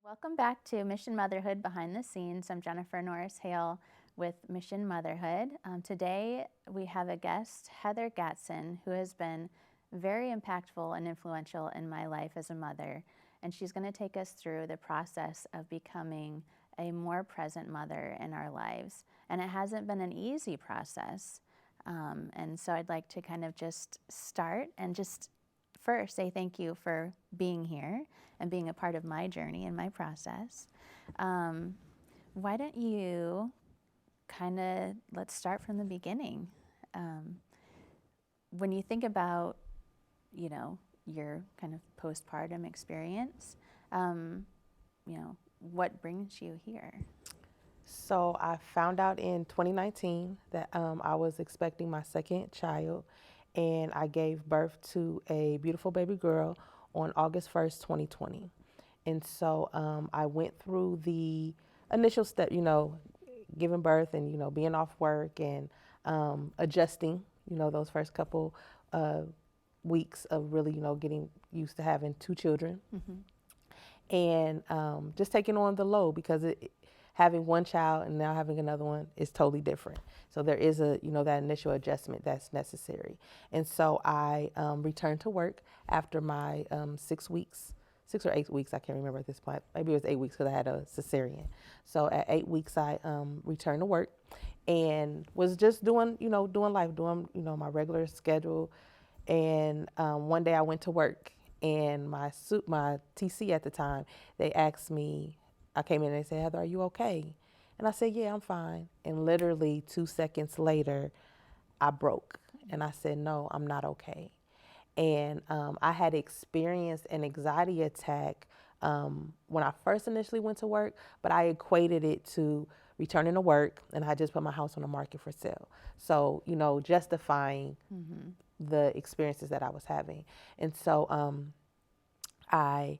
Welcome back to Mission Motherhood Behind the Scenes. I'm Jennifer Norris Hale with Mission Motherhood. Today we have a guest, Heather Gatson, who has been very impactful and influential in my life as a mother. And she's going to take us through the process of becoming a more present mother in our lives. And it hasn't been an easy process. And so I'd like to kind of just start and just first say thank you for being here and being a part of my journey and my process. Why don't you let's start from the beginning. When you think about, your kind of postpartum experience, what brings you here? So I found out in 2019 that I was expecting my second child, and I gave birth to a beautiful baby girl on August 1st, 2020. And so I went through the initial step, giving birth and, being off work and adjusting, those first couple weeks of really, getting used to having two children. And just taking on the load because having one child and now having another one is totally different. So there is that initial adjustment that's necessary. And so I returned to work after my 6 weeks, 6 or 8 weeks, I can't remember at this point. Maybe it was 8 weeks because I had a cesarean. So at 8 weeks, I returned to work and was just doing life, doing, my regular schedule. And one day I went to work and my TC at the time, they asked me, I came in and they said, Heather, are you okay? And I said, yeah, I'm fine. And literally 2 seconds later, I broke. And I said, no, I'm not okay. And I had experienced an anxiety attack when I first initially went to work, but I equated it to returning to work and I just put my house on the market for sale. So, justifying the experiences that I was having. And so I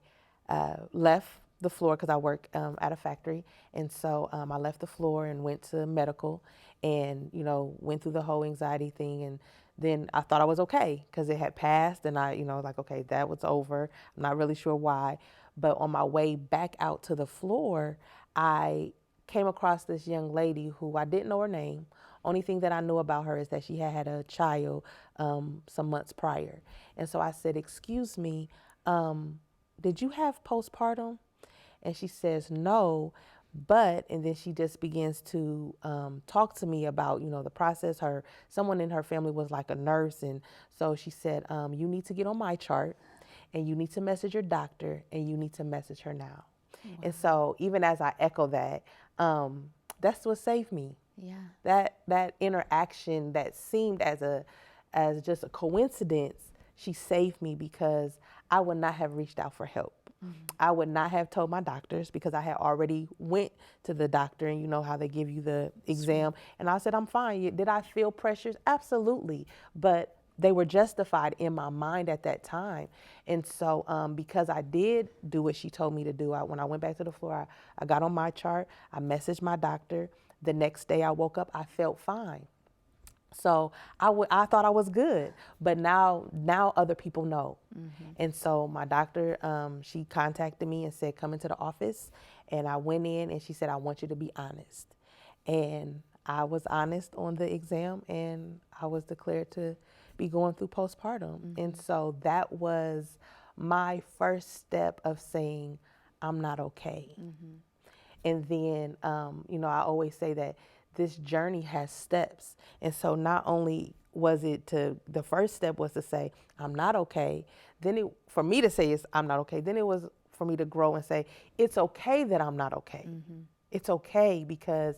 left the floor because I work at a factory. And so I left the floor and went to medical and, went through the whole anxiety thing. And then I thought I was okay because it had passed and I, okay, that was over. I'm not really sure why. But on my way back out to the floor, I came across this young lady who I didn't know her name. Only thing that I knew about her is that she had a child some months prior. And so I said, excuse me, did you have postpartum? And she says, no, and then she just begins to talk to me about, the process. Someone in her family was like a nurse. And so she said, you need to get on my chart and you need to message your doctor and you need to message her now. Wow. And so even as I echo that, that's what saved me. Yeah. That interaction that seemed as just a coincidence, she saved me because I would not have reached out for help. I would not have told my doctors because I had already went to the doctor and you know how they give you the exam. And I said, I'm fine. Did I feel pressures? Absolutely. But they were justified in my mind at that time. And so because I did do what she told me to do, when I went back to the floor, I got on my chart. I messaged my doctor. The next day I woke up, I felt fine. So I thought I was good, but now other people know. And so my doctor, she contacted me and said, come into the office. And I went in and she said, I want you to be honest. And I was honest on the exam and I was declared to be going through postpartum. And so that was my first step of saying, I'm not okay. And then, I always say that this journey has steps. And so not only was it the first step was to say, I'm not okay. Then for me to say I'm not okay. Then it was for me to grow and say, it's okay that I'm not okay. It's okay because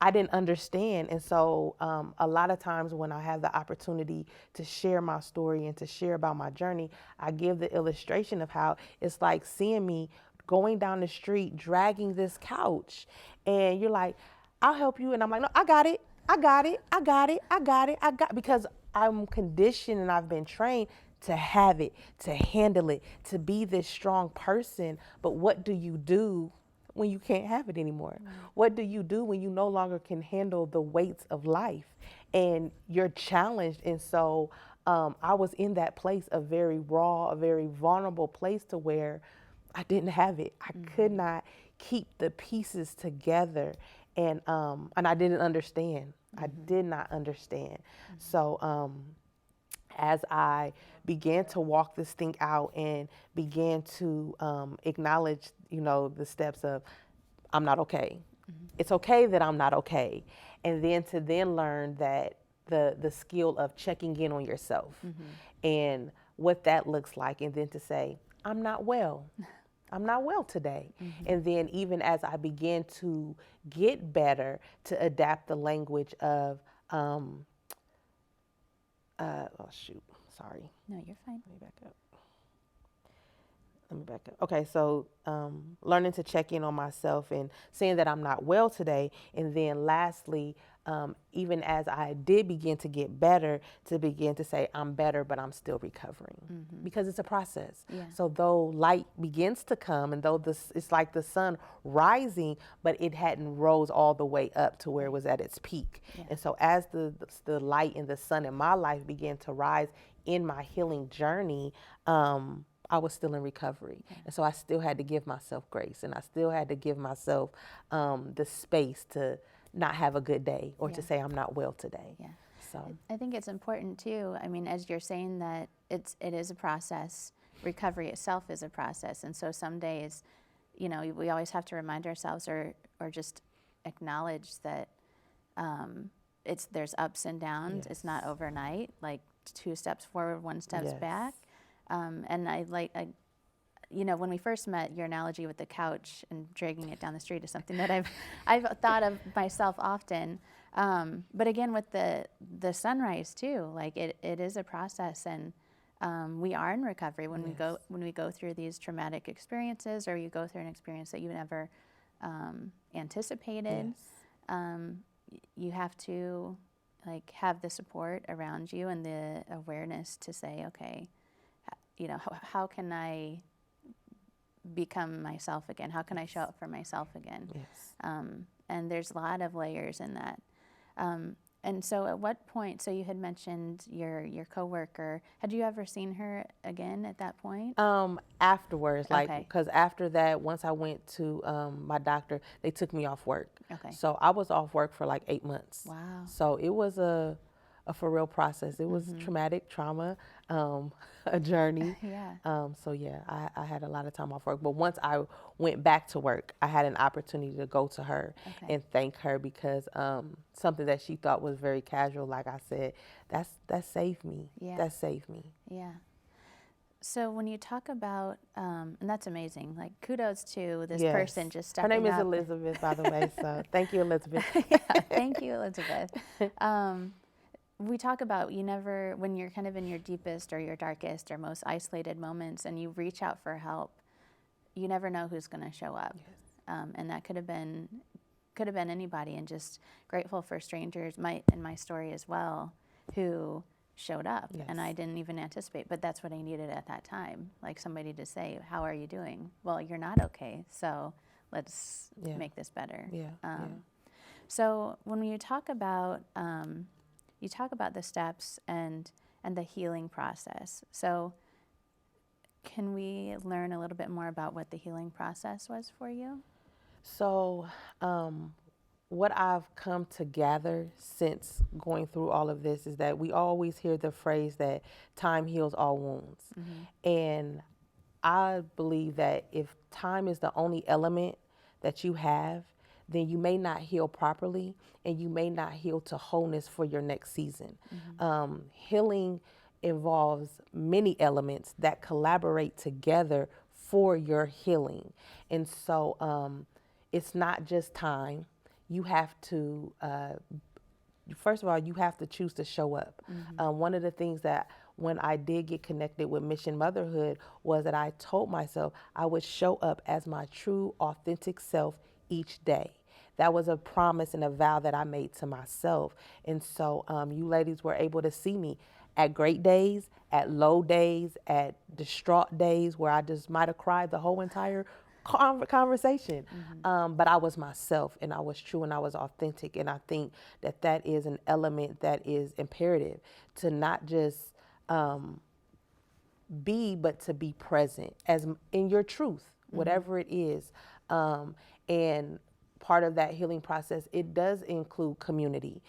I didn't understand. And so a lot of times when I have the opportunity to share my story and to share about my journey, I give the illustration of how it's like seeing me going down the street, dragging this couch. And you're like, I'll help you. And I'm like, no, I got it. I got it. I got it. I got it. Because I'm conditioned and I've been trained to have it, to handle it, to be this strong person. But what do you do when you can't have it anymore? What do you do when you no longer can handle the weights of life and you're challenged? And so I was in that place, a very raw, a very vulnerable place to where I didn't have it. I could not keep the pieces together, and I didn't understand. I did not understand. So as I began to walk this thing out and began to acknowledge, the steps of I'm not okay. It's okay that I'm not okay, and then to learn that the skill of checking in on yourself and what that looks like, and then to say I'm not well. I'm not well today. And then even as I began to get better, to adapt the language of, oh shoot, sorry. No, you're fine. Let me back up. Okay, so learning to check in on myself and saying that I'm not well today. And then lastly, even as I did begin to get better, to begin to say I'm better, but I'm still recovering, because it's a process. Yeah. So though light begins to come, and though it's like the sun rising, but it hadn't rose all the way up to where it was at its peak. Yeah. And so as the light and the sun in my life began to rise in my healing journey, I was still in recovery. And so I still had to give myself grace, and I still had to give myself the space to not have a good day, or to say I'm not well today. Yeah. So I think it's important too. I mean, as you're saying that it is a process, recovery itself is a process. And so some days, we always have to remind ourselves or just acknowledge that there's ups and downs. It's not overnight, like 2 steps forward, 1 steps back. And when we first met, your analogy with the couch and dragging it down the street is something that I've thought of myself often. But again, with the sunrise too, like it is a process, and we are in recovery when we go through these traumatic experiences, or you go through an experience that you never anticipated. You have to have the support around you and the awareness to say, okay, how can I become myself again? How can I show up for myself again? And there's a lot of layers in that. And so at what point, so you had mentioned your coworker, had you ever seen her again at that point? Afterwards, because after that, once I went to my doctor, they took me off work. So I was off work for 8 months. Wow. So it was a for real process. It was traumatic trauma, a journey. So I had a lot of time off work. But once I went back to work, I had an opportunity to go to her and thank her, because something that she thought was very casual, like I said, that saved me. That saved me. Yeah. So when you talk about, and that's amazing, kudos to this person just stepping up. Her name is Elizabeth, by the way, so thank you, Elizabeth. Thank you, Elizabeth. We talk about when you're kind of in your deepest or your darkest or most isolated moments, and you reach out for help, you never know who's going to show up. And that could have been anybody, and just grateful for strangers, in my story as well, who showed up, and I didn't even anticipate, but that's what I needed at that time, somebody to say, how are you doing? Well, you're not okay, so let's make this better. So when you talk about the steps and the healing process, so can we learn a little bit more about what the healing process was for you? So what I've come to gather since going through all of this is that we always hear the phrase that time heals all wounds. And I believe that if time is the only element that you have, then you may not heal properly, and you may not heal to wholeness for your next season. Healing involves many elements that collaborate together for your healing. And so it's not just time. You have to, first of all, you have to choose to show up. One of the things that when I did get connected with Mission Motherhood was that I told myself I would show up as my true, authentic self each day. That was a promise and a vow that I made to myself. And so you ladies were able to see me at great days, at low days, at distraught days where I just might have cried the whole entire conversation. But I was myself, and I was true, and I was authentic. And I think that is an element that is imperative, to not just be, but to be present as in your truth. whatever it is. And part of that healing process, it does include community.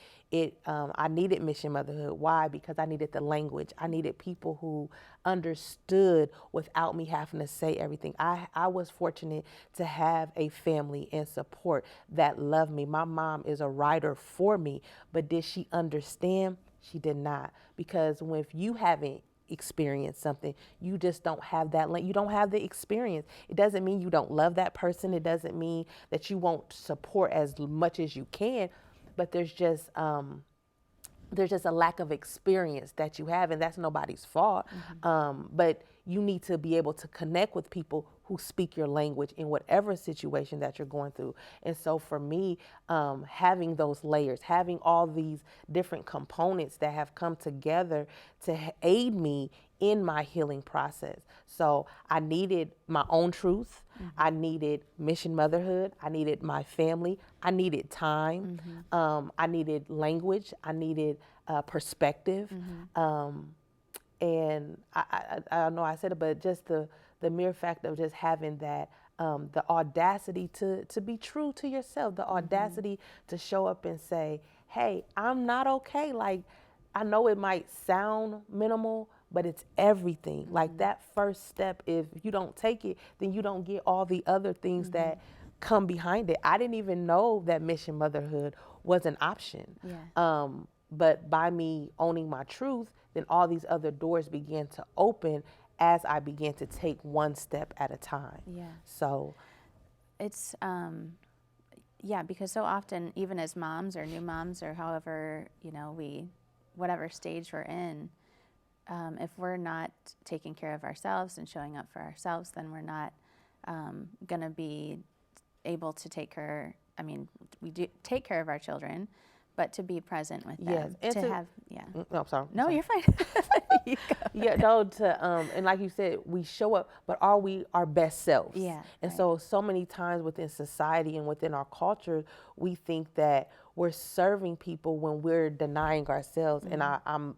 I needed Mission Motherhood. Why? Because I needed the language. I needed people who understood without me having to say everything. I was fortunate to have a family and support that loved me. My mom is a writer for me, but did she understand? She did not. Because if you haven't experienced something, you just don't have that, you don't have the experience. It doesn't mean you don't love that person. It doesn't mean that you won't support as much as you can, but there's just a lack of experience that you have, and that's nobody's fault. But you need to be able to connect with people who speak your language in whatever situation that you're going through. And so for me, having those layers, having all these different components that have come together to aid me in my healing process. So I needed my own truth. I needed Mission Motherhood. I needed my family. I needed time. I needed language. I needed perspective. And I know I said it, but just the mere fact of just having that, the audacity to be true to yourself, the audacity to show up and say, hey, I'm not okay. Like, I know it might sound minimal, but it's everything. Like that first step, if you don't take it, then you don't get all the other things that come behind it. I didn't even know that Mission Motherhood was an option. But by me owning my truth, then all these other doors began to open as I began to take one step at a time. So it's because so often, even as moms or new moms or however, whatever stage we're in, if we're not taking care of ourselves and showing up for ourselves, then we're not going to be able to take care. I mean, we do take care of our children, but to be present with them, and to have, No, I'm sorry. No, you're fine. You go. And like you said, we show up, but are we our best selves? And so many times within society and within our culture, we think that we're serving people when we're denying ourselves. And I'm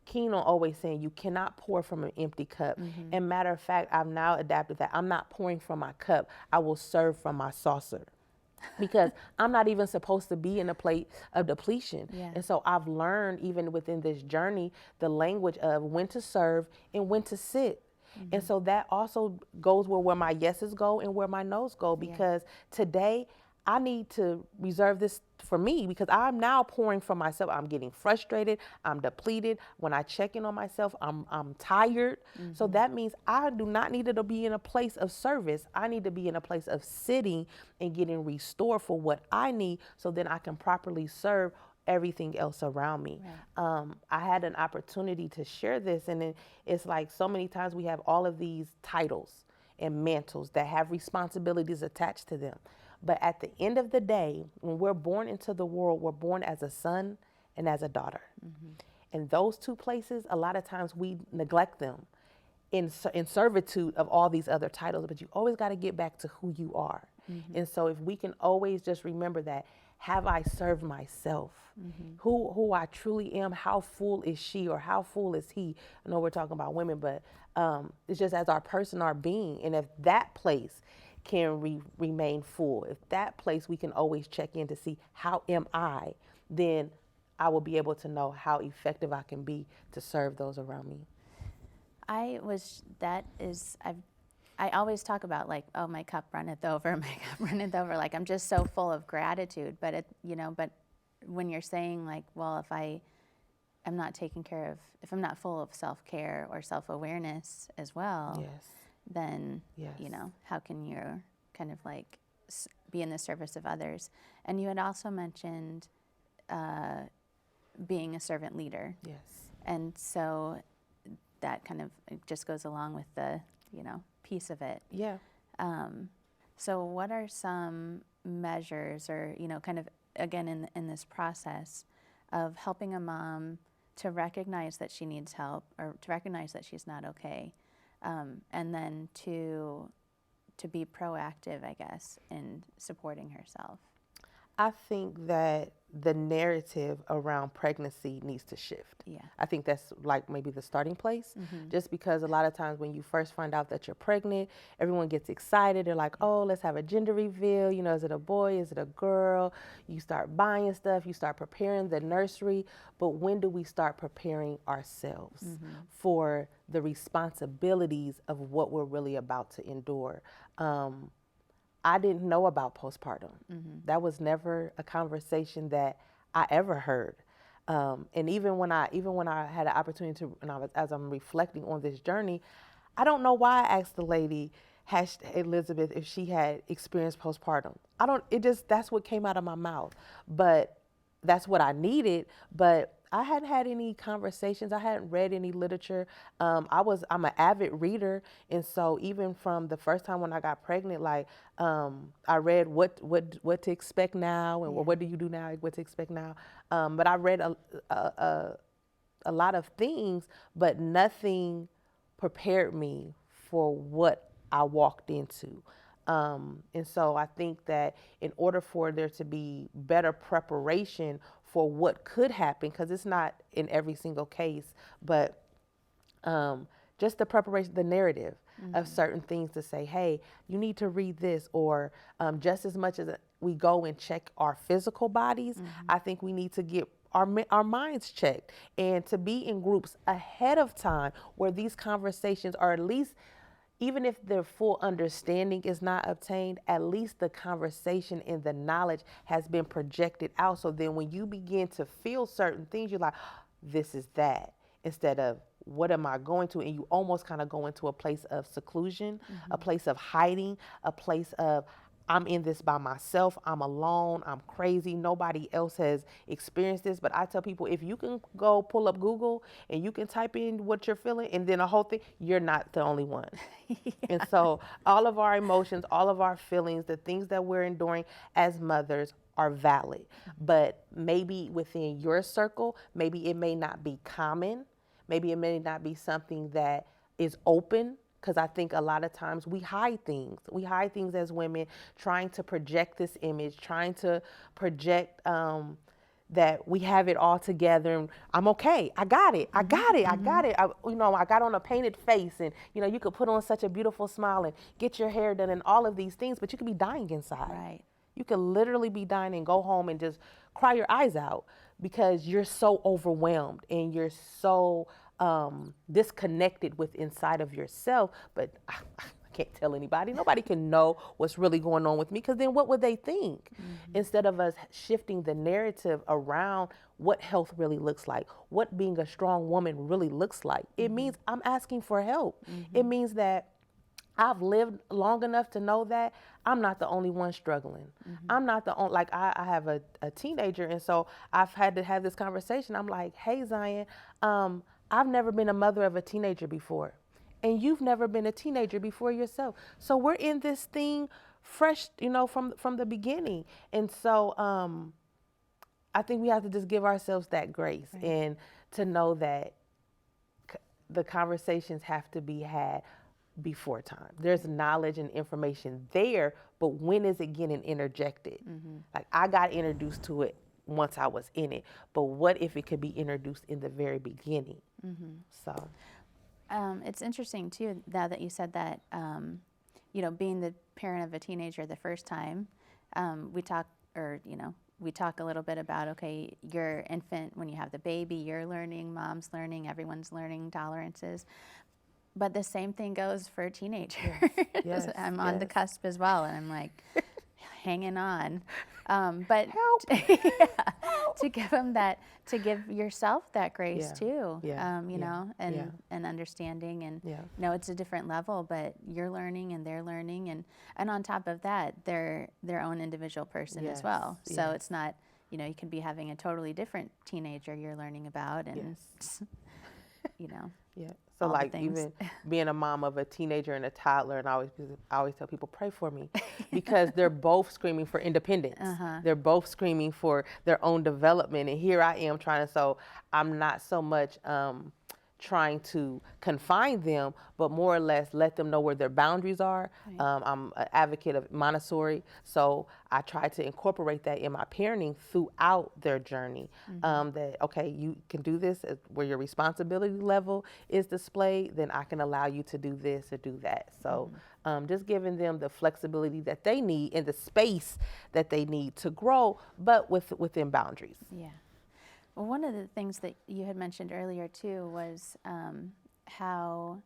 keen on always saying you cannot pour from an empty cup. And matter of fact, I've now adapted that. I'm not pouring from my cup. I will serve from my saucer. Because I'm not even supposed to be in a place of depletion. And so I've learned, even within this journey, the language of when to serve and when to sit. And so that also goes where my yeses go and where my nos go, because today I need to reserve this for me, because I'm now pouring for myself. I'm getting frustrated. I'm depleted. When I check in on myself, I'm tired. So that means I do not need to be in a place of service. I need to be in a place of sitting and getting restored for what I need, so then I can properly serve everything else around me. I had an opportunity to share this, and it's like so many times we have all of these titles and mantles that have responsibilities attached to them. But at the end of the day, when we're born into the world, we're born as a son and as a daughter. And those two places, a lot of times we neglect them in servitude of all these other titles, but you always got to get back to who you are. And so if we can always just remember that, have I served myself? Who I truly am, how full is she or how full is he? I know we're talking about women, but it's just as our person, our being. And if that place can remain full, if that place we can always check in to see how am I, then I will be able to know how effective I can be to serve those around me. I always talk about, like, oh, my cup runneth over, my cup runneth over. Like, I'm just so full of gratitude. But but when you're saying, like, well, if I'm not if I'm not full of self-care or self-awareness as well, then, how can you kind of like be in the service of others? And you had also mentioned being a servant leader. And so that kind of just goes along with the, piece of it. So what are some measures or, kind of, again, in this process of helping a mom to recognize that she needs help or to recognize that she's not okay, and then to be proactive, I guess, in supporting herself? I think that the narrative around pregnancy needs to shift. Yeah. I think that's like maybe the starting place, just because a lot of times when you first find out that you're pregnant, everyone gets excited. They're like, oh, let's have a gender reveal. You know, is it a boy? Is it a girl? You start buying stuff. You start preparing the nursery. But when do we start preparing ourselves for the responsibilities of what we're really about to endure? I didn't know about postpartum. That was never a conversation that I ever heard. And even when I had an opportunity to, as I'm reflecting on this journey, I don't know why I asked the lady, Elizabeth, if she had experienced postpartum. That's what came out of my mouth. But that's what I needed. But I hadn't had any conversations. I hadn't read any literature. I'm an avid reader, and so even from the first time when I got pregnant, like I read what to expect now, and what do you do now, what to expect now. But I read a lot of things, but nothing prepared me for what I walked into. And so I think that in order for there to be better preparation for what could happen, because it's not in every single case, but just the preparation, the narrative of certain things to say, hey, you need to read this, or just as much as we go and check our physical bodies, I think we need to get our minds checked, and to be in groups ahead of time where these conversations are, at least, even if the full understanding is not obtained, at least the conversation and the knowledge has been projected out. So then when you begin to feel certain things, you're like, this is that, instead of what am I going to? And you almost kind of go into a place of seclusion, a place of hiding, a place of, I'm in this by myself, I'm alone, I'm crazy, nobody else has experienced this. But I tell people, if you can go pull up Google and you can type in what you're feeling and then a whole thing, you're not the only one. And so all of our emotions, all of our feelings, the things that we're enduring as mothers are valid. But maybe within your circle, maybe it may not be common. Maybe it may not be something that is open, because I think a lot of times we hide things. We hide things as women, trying to project this image, trying to project that we have it all together and I'm okay. I got it. I got it. I got it. I got on a painted face, and you could put on such a beautiful smile and get your hair done and all of these things, but you could be dying inside. Right. You could literally be dying and go home and just cry your eyes out because you're so overwhelmed and you're so disconnected with inside of yourself. But I can't tell anybody. Nobody can know what's really going on with me, because then what would they think? Instead of us shifting the narrative around what health really looks like, what being a strong woman really looks like. It means I'm asking for help. It means that I've lived long enough to know that I'm not the only one struggling. I'm not the only, like I have a teenager, and so I've had to have this conversation. I'm like, hey, Zion, I've never been a mother of a teenager before, and you've never been a teenager before yourself. So we're in this thing fresh, from the beginning. And so I think we have to just give ourselves that grace, and to know that the conversations have to be had before time. There's knowledge and information there, but when is it getting interjected? Like, I got introduced to it once I was in it, but what if it could be introduced in the very beginning? So it's interesting too, now that you said that, being the parent of a teenager the first time, we talk a little bit about, okay, your infant, when you have the baby, you're learning, mom's learning, everyone's learning tolerances. But the same thing goes for a teenager. Yes. I'm on the cusp as well, and I'm like hanging on. But Help. to give them that, to give yourself that grace too, and understanding, and it's a different level, but you're learning and they're learning, and on top of that, they're their own individual person as well. So it's not, you could be having a totally different teenager you're learning about, and So like even being a mom of a teenager and a toddler, and I always tell people, pray for me, because they're both screaming for independence. They're both screaming for their own development. And here I am so I'm not so much trying to confine them, but more or less let them know where their boundaries are. Right. I'm an advocate of Montessori, so I try to incorporate that in my parenting throughout their journey. That, okay, you can do this where your responsibility level is displayed, then I can allow you to do this or do that. So just giving them the flexibility that they need and the space that they need to grow, but within boundaries. Yeah. Well, one of the things that you had mentioned earlier too was how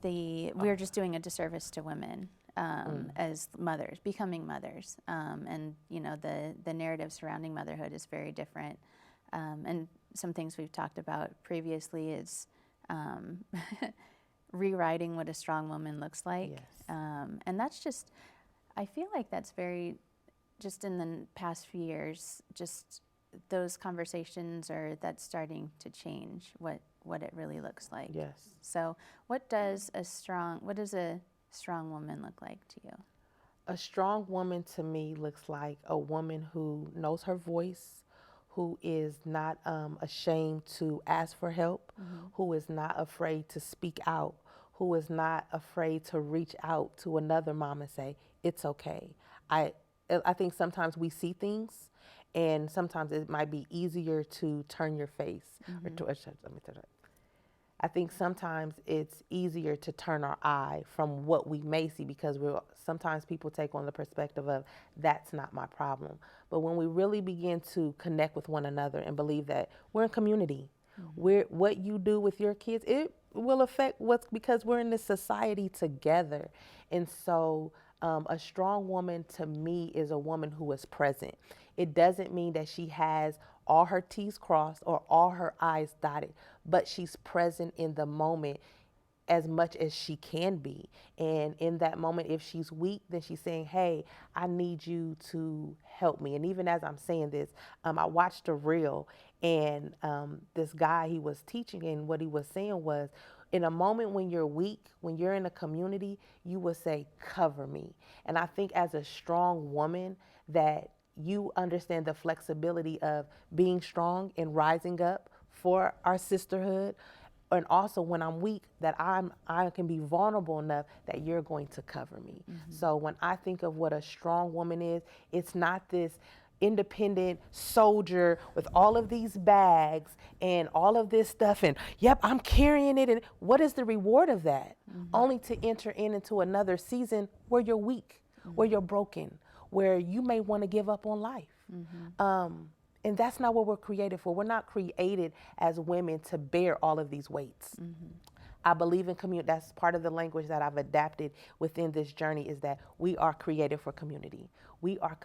we are just doing a disservice to women as mothers, becoming mothers, and the narrative surrounding motherhood is very different. And some things we've talked about previously is rewriting what a strong woman looks like, Yes. and that's just, I feel like that's very, just in the past few years, just those conversations that's starting to change what it really looks like. Yes. So what does a strong woman look like to you? A strong woman to me looks like a woman who knows her voice, who is not ashamed to ask for help, who is not afraid to speak out, who is not afraid to reach out to another mom and say, it's okay. I think sometimes we see things, and sometimes it might be easier to turn your face. I think sometimes it's easier to turn our eye from what we may see, because sometimes people take on the perspective of, that's not my problem. But when we really begin to connect with one another and believe that we're in community, what you do with your kids, it will affect because we're in this society together. And so a strong woman to me is a woman who is present. It doesn't mean that she has all her T's crossed or all her I's dotted, but she's present in the moment as much as she can be. And in that moment, if she's weak, then she's saying, hey, I need you to help me. And even as I'm saying this, I watched a reel, and this guy, he was teaching, and what he was saying was, in a moment when you're weak, when you're in a community, you will say, cover me. And I think as a strong woman, that you understand the flexibility of being strong and rising up for our sisterhood. And also when I'm weak, that I can be vulnerable enough that you're going to cover me. So when I think of what a strong woman is, it's not this independent soldier with all of these bags and all of this stuff, and yep, I'm carrying it, and what is the reward of that? Only to enter into another season where you're weak, where you're broken, where you may want to give up on life. And that's not what we're created for. We're not created as women to bear all of these weights. I believe in community. That's part of the language that I've adapted within this journey, is that we are created for community. We are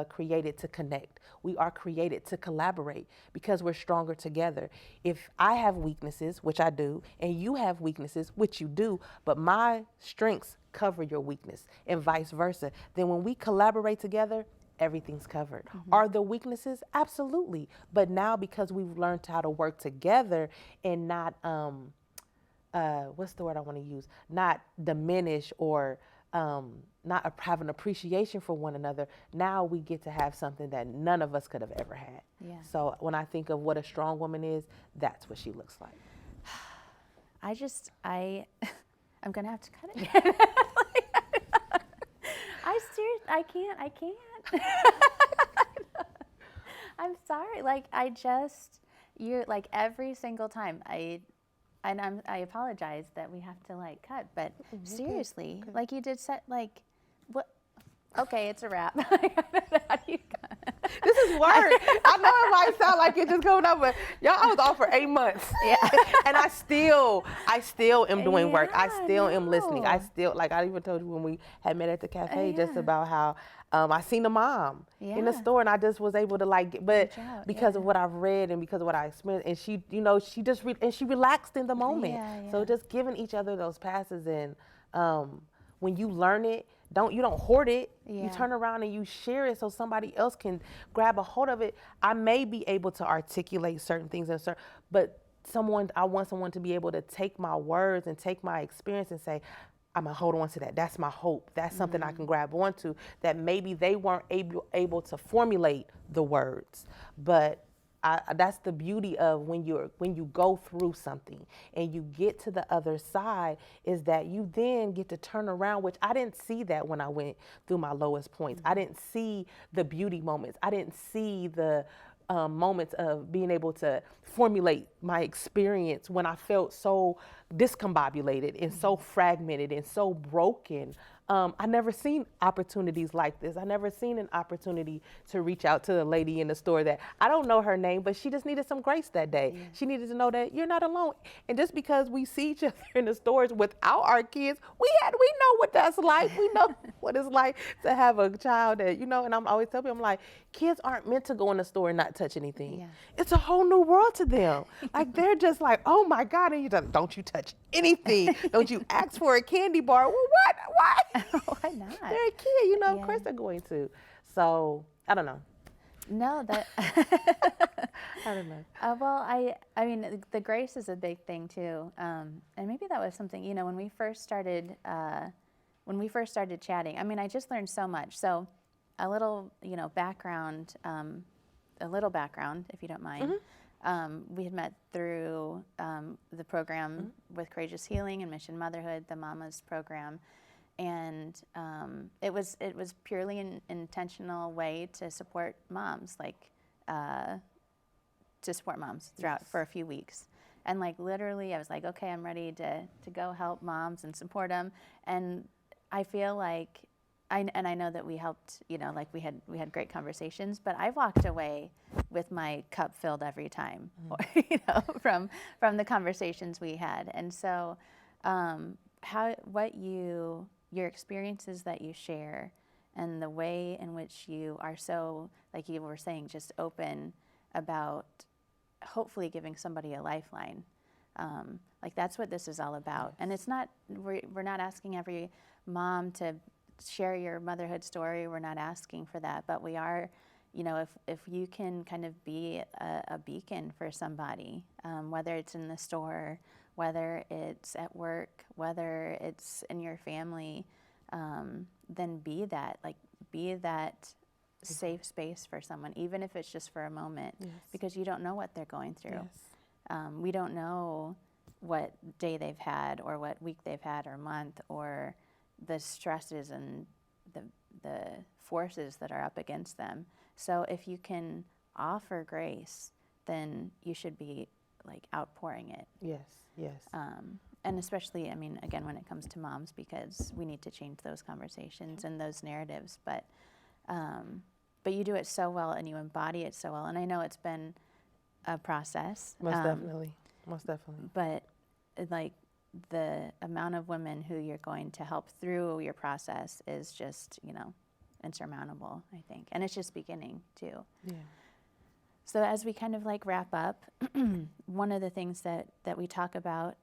created to connect. We are created to collaborate, because we're stronger together. If I have weaknesses, which I do, and you have weaknesses, which you do, but my strengths cover your weakness and vice versa, then when we collaborate together, everything's covered. Are there weaknesses? Absolutely. But now, because we've learned how to work together and not, what's the word I want to use? Not diminish or not have an appreciation for one another, now we get to have something that none of us could have ever had. Yeah. So when I think of what a strong woman is, that's what she looks like. I'm gonna have to cut it. I can't. I'm sorry. Like, you're like, every single time I apologize that we have to like cut, but seriously, like you did set, like, what? Okay, it's a wrap. How do you cut? This is work. I know it might sound like it's just going up, but y'all, I was off for 8 months. Yeah. And I still am doing work. I Yeah, still am no. listening. I still, like I even told you when we had met at the cafe, just about how I seen a mom in the Yeah. store, and I just was able to but Reach out, because of yeah. what I've read and because of what I experienced, and she, she just, and she relaxed in the moment. Yeah, So yeah. just giving each other those passes, and when you learn it, you don't hoard it. You Yeah. turn around and you share it so somebody else can grab a hold of it. I may be able to articulate certain things, but I want someone to be able to take my words and take my experience and say, I'm gonna hold on to that. That's my hope. That's something I can grab onto, that maybe they weren't able to formulate the words, but that's the beauty of when you go through something and you get to the other side, is that you then get to turn around, which I didn't see that when I went through my lowest points. I didn't see the beauty moments. I didn't see the moments of being able to formulate my experience when I felt so discombobulated and so fragmented and so broken. I never seen opportunities like this. I never seen an opportunity to reach out to the lady in the store that I don't know her name, but she just needed some grace that day. Yeah. She needed to know that you're not alone. And just because we see each other in the stores without our kids, we know what that's like. We know what it's like to have a child that, and I'm always telling people, I'm like, kids aren't meant to go in the store and not touch anything. Yeah. It's a whole new world to them. Like, they're just like, oh my God, and don't you touch anything. Don't you ask for a candy bar. Well, what? Why? Why not? They're a kid, of course they're going to. So, I don't know. No, that I don't know. well, I mean, the grace is a big thing too, and maybe that was something, when we first started chatting. I mean, I just learned so much. So, a little, background, if you don't mind. We had met through the program with Courageous Healing and Mission Motherhood, the Mamas program. And it was purely an intentional way to support moms, throughout for a few weeks. And literally I was like, okay, I'm ready to go help moms and support them. And I feel like, I know that we helped, we had great conversations, but I walked away with my cup filled every time, from the conversations we had. And so your experiences that you share and the way in which you are so, like you were saying, just open about hopefully giving somebody a lifeline. That's what this is all about. Yes. And it's not, we're not asking every mom to share your motherhood story. We're not asking for that, but we are, if you can kind of be a beacon for somebody, whether it's in the store, whether it's at work, whether it's in your family, then be that safe space for someone, even if it's just for a moment. Yes. Because you don't know what they're going through. Yes. We don't know what day they've had or what week they've had or month, or the stresses and the forces that are up against them. So if you can offer grace, then you should be outpouring it. Yes, yes. And especially, I mean, again, when it comes to moms, because we need to change those conversations and those narratives. But you do it so well, and you embody it so well. And I know it's been a process. Most definitely. But the amount of women who you're going to help through your process is just, insurmountable, I think. And it's just beginning too. Yeah. So as we kind of wrap up, one of the things that we talk about,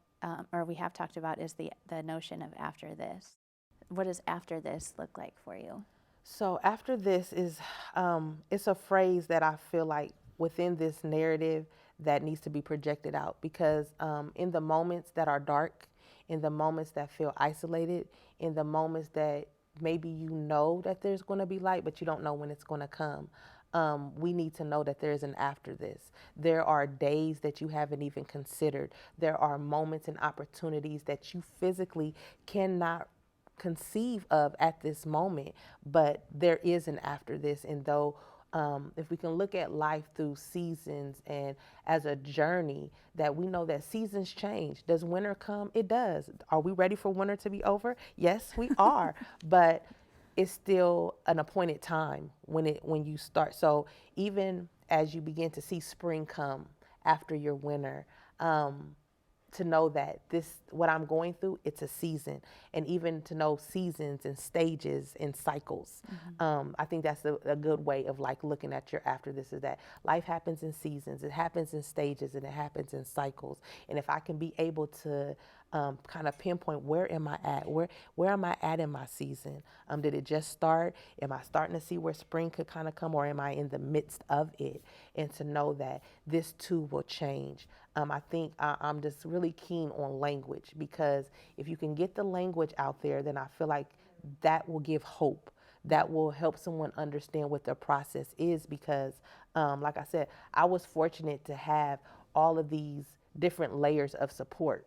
or we have talked about, is the notion of after this. What does after this look like for you? So after this is, it's a phrase that I feel like within this narrative that needs to be projected out, because in the moments that are dark, in the moments that feel isolated, in the moments that maybe that there's going to be light, but you don't know when it's going to come, we need to know that there's an after this. There are days that you haven't even considered. There are moments and opportunities that you physically cannot conceive of at this moment, but there is an after this. And though if we can look at life through seasons and as a journey, that we know that seasons change. Does winter come? It does. Are we ready for winter to be over? Yes, we are. But it's still an appointed time when you start. So even as you begin to see spring come after your winter, to know that what I'm going through, it's a season, and even to know seasons and stages and cycles. Mm-hmm. I think that's a good way of looking at your after this, is that life happens in seasons, it happens in stages, and it happens in cycles. And if I can be able to kind of pinpoint, where am I at? Where am I at in my season? Did it just start? Am I starting to see where spring could kind of come, or am I in the midst of it? And to know that this too will change. I think I'm just really keen on language, because if you can get the language out there, then I feel like that will give hope. that will help someone understand what their process is. Because, like I said, I was fortunate to have all of these different layers of support.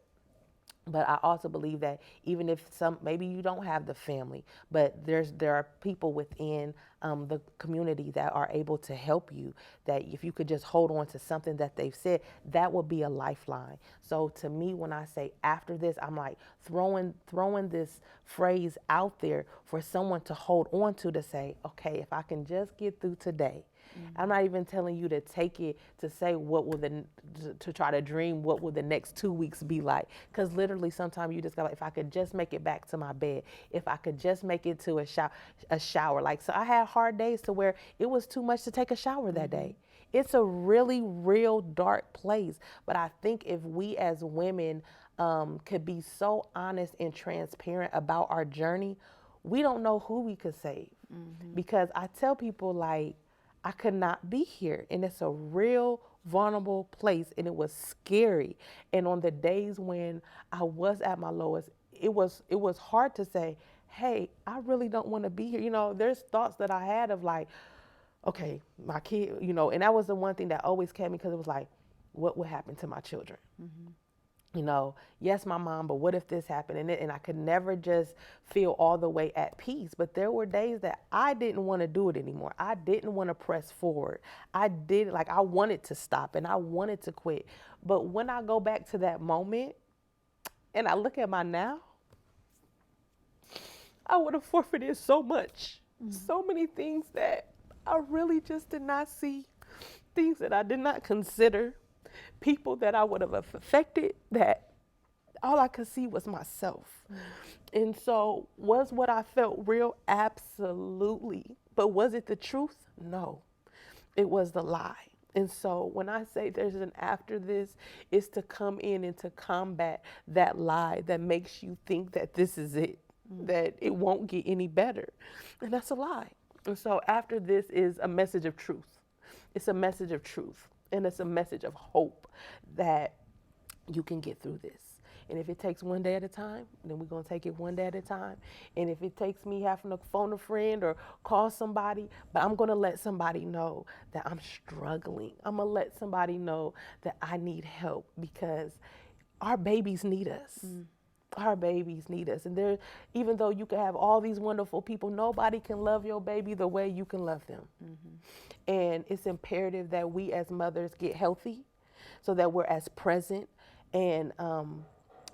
But I also believe that even if maybe you don't have the family, but there are people within the community that are able to help you, that if you could just hold on to something that they've said, that will be a lifeline. So to me, when I say after this, I'm like throwing this phrase out there for someone to hold on to say, okay, if I can just get through today. I'm not even telling you to take it to say to try to dream what will the next 2 weeks be like. Because literally sometimes you just go, if I could just make it back to my bed, if I could just make it to a shower. Like, so I had hard days to where it was too much to take a shower that day. It's a really real dark place. But I think if we as women could be so honest and transparent about our journey, we don't know who we could save. Because I tell people, like, I could not be here. And it's a real vulnerable place. And it was scary. And on the days when I was at my lowest, it was hard to say, hey, I really don't want to be here. You know, there's thoughts that I had of like, okay, my kid, you know, and that was the one thing that always kept me, because it was like, what would happen to my children? You know, yes, my mom, but what if this happened? And I could never just feel all the way at peace. But there were days that I didn't want to do it anymore. I didn't want to press forward. I wanted to stop and I wanted to quit. But when I go back to that moment and I look at my now, I would have forfeited so much, so many things that I really just did not see, things that I did not consider, people that I would have affected, that all I could see was myself. And so was what I felt real? Absolutely. But was it the truth? No, it was the lie. And so when I say there's an after this, it's to come in and to combat that lie that makes you think that this is it, that it won't get any better. And that's a lie. And so after this is a message of truth. It's a message of truth. And it's a message of hope that you can get through this. And if it takes one day at a time, then we're going to take it one day at a time. And if it takes me having to phone a friend or call somebody, but I'm going to let somebody know that I'm struggling. I'm going to let somebody know that I need help, because our babies need us. Our babies need us. And even though you can have all these wonderful people, nobody can love your baby the way you can love them. And it's imperative that we as mothers get healthy, so that we're as present and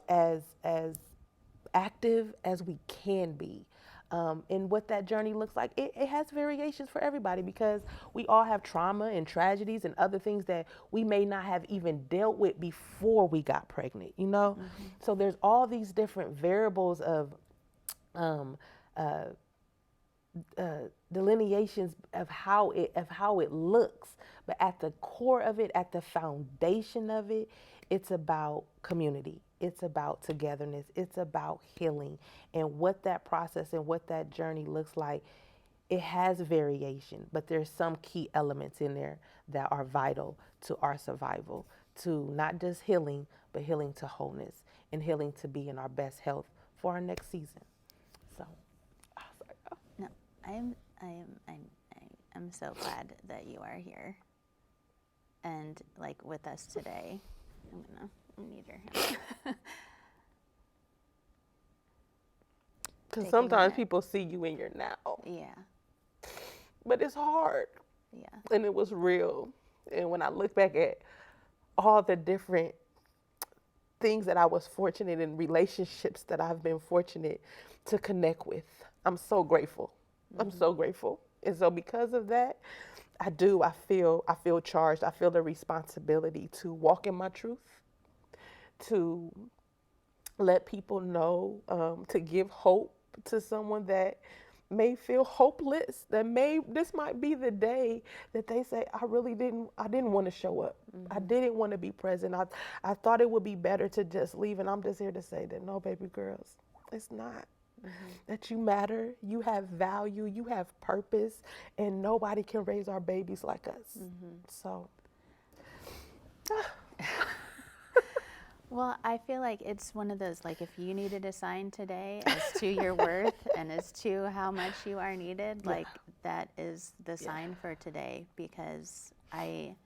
as active as we can be. And what that journey looks like, it has variations for everybody, because we all have trauma and tragedies and other things that we may not have even dealt with before we got pregnant, you know? So there's all these different variables of delineations of how it looks. But at the core of it, at the foundation of it, it's about community. It's about togetherness. It's about healing. And what that process and what that journey looks like, it has variation, but there's some key elements in there that are vital to our survival, to not just healing, but healing to wholeness and healing to be in our best health for our next season. So, No, I'm so glad that you are here and like with us today. I need your hand. Because sometimes people see you in your now. Yeah. But it's hard. Yeah. And it was real. And when I look back at all the different things that I was fortunate in, relationships that I've been fortunate to connect with, I'm so grateful. I'm so grateful. And so because of that, I feel charged. I feel the responsibility to walk in my truth, to let people know, to give hope to someone that may feel hopeless, this might be the day that they say, I didn't want to show up. I didn't want to be present. I thought it would be better to just leave. And I'm just here to say that no, baby girls, it's not. That you matter, you have value, you have purpose, and nobody can raise our babies like us. So. Well, I feel like it's one of those, like, if you needed a sign today as to your worth and as to how much you are needed, Yeah. like, that is the Yeah. sign for today, because I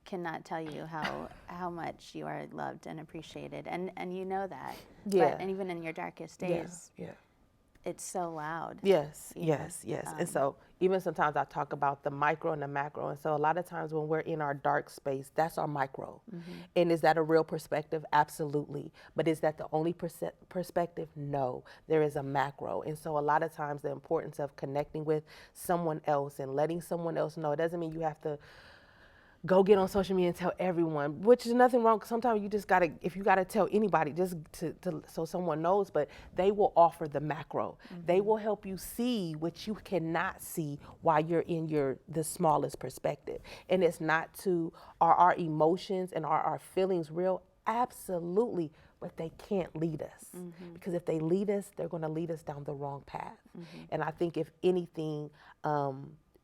cannot tell you how much you are loved and appreciated, and you know that. Yeah. But and even in your darkest Yeah. days, Yeah. it's so loud. Yes, you know? yes, yes. And so even sometimes I talk about the micro and the macro. And so a lot of times when we're in our dark space, that's our micro. And is that a real perspective? Absolutely. But is that the only perspective? No, there is a macro. And so a lot of times the importance of connecting with someone else and letting someone else know, it doesn't mean you have to go get on social media and tell everyone, which is nothing wrong. Sometimes you just gotta, if you gotta tell anybody, just to so someone knows, but they will offer the macro. They will help you see what you cannot see while you're in the smallest perspective. And it's not are our emotions and are our feelings real? Absolutely, but they can't lead us. Because if they lead us, they're gonna lead us down the wrong path. And I think if anything,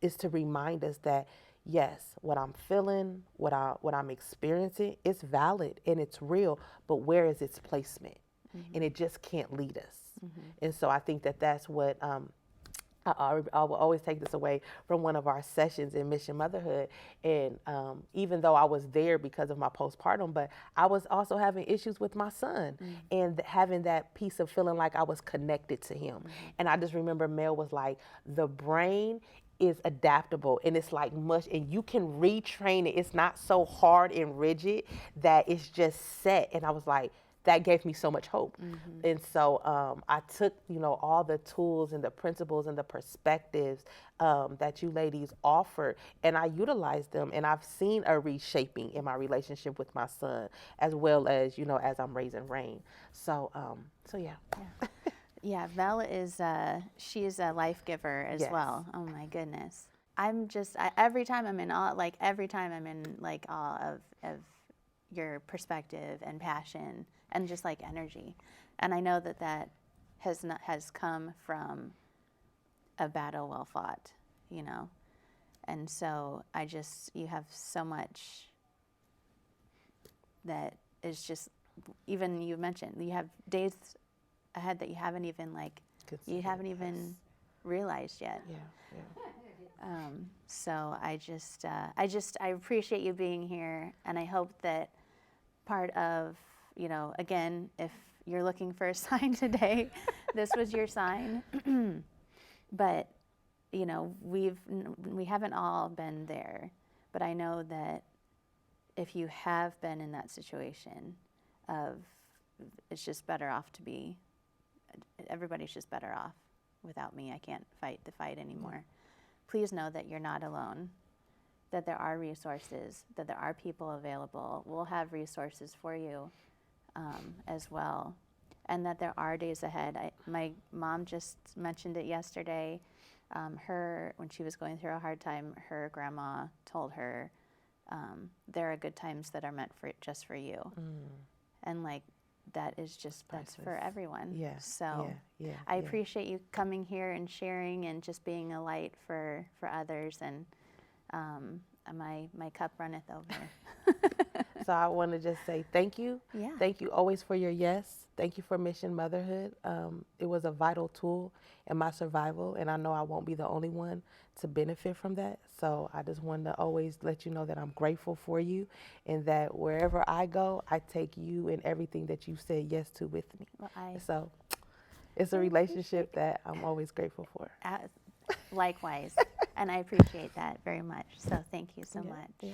is to remind us that yes, what I'm feeling, what I'm experiencing, it's valid and it's real, but where is its placement? And it just can't lead us. And so I think that that's what I will always take this away from one of our sessions in Mission Motherhood. And even though I was there because of my postpartum, but I was also having issues with my son and having that piece of feeling like I was connected to him. And I just remember Mel was like, the brain is adaptable and it's like mush and you can retrain it. It's not so hard and rigid that it's just set. And I was like, that gave me so much hope. And so I took, all the tools and the principles and the perspectives that you ladies offered, and I utilized them. And I've seen a reshaping in my relationship with my son, as well as, as I'm raising Rain. So yeah. Yeah, Vel is she's a life giver as well. Oh my goodness. I'm just every time I'm in awe, of your perspective and passion and just like energy. And I know that has come from a battle well fought, And so you have so much that is just, even you mentioned, you have days ahead that you haven't even realized yet. So I appreciate you being here, and I hope that part of, again, if you're looking for a sign today, this was your sign. But we haven't all been there, but I know that if you have been in that situation it's just better off everybody's just better off without me. I can't fight the fight anymore. Please know that you're not alone, that there are resources, that there are people available. We'll have resources for you as well, and that there are days ahead. My mom just mentioned it yesterday. When she was going through a hard time, her grandma told her, there are good times that are meant just for you. And that is just, that's for everyone. Yeah. So I appreciate you coming here and sharing and just being a light for others. And my cup runneth over. So I want to just say thank you. Yeah. Thank you always for your yes. Thank you for Mission Motherhood. It was a vital tool in my survival, and I know I won't be the only one to benefit from that. So I just wanted to always let you know that I'm grateful for you, and that wherever I go, I take you and everything that you said yes to with me. So it's a relationship that I'm always grateful for. Likewise, and I appreciate that very much. So thank you so much. Yeah.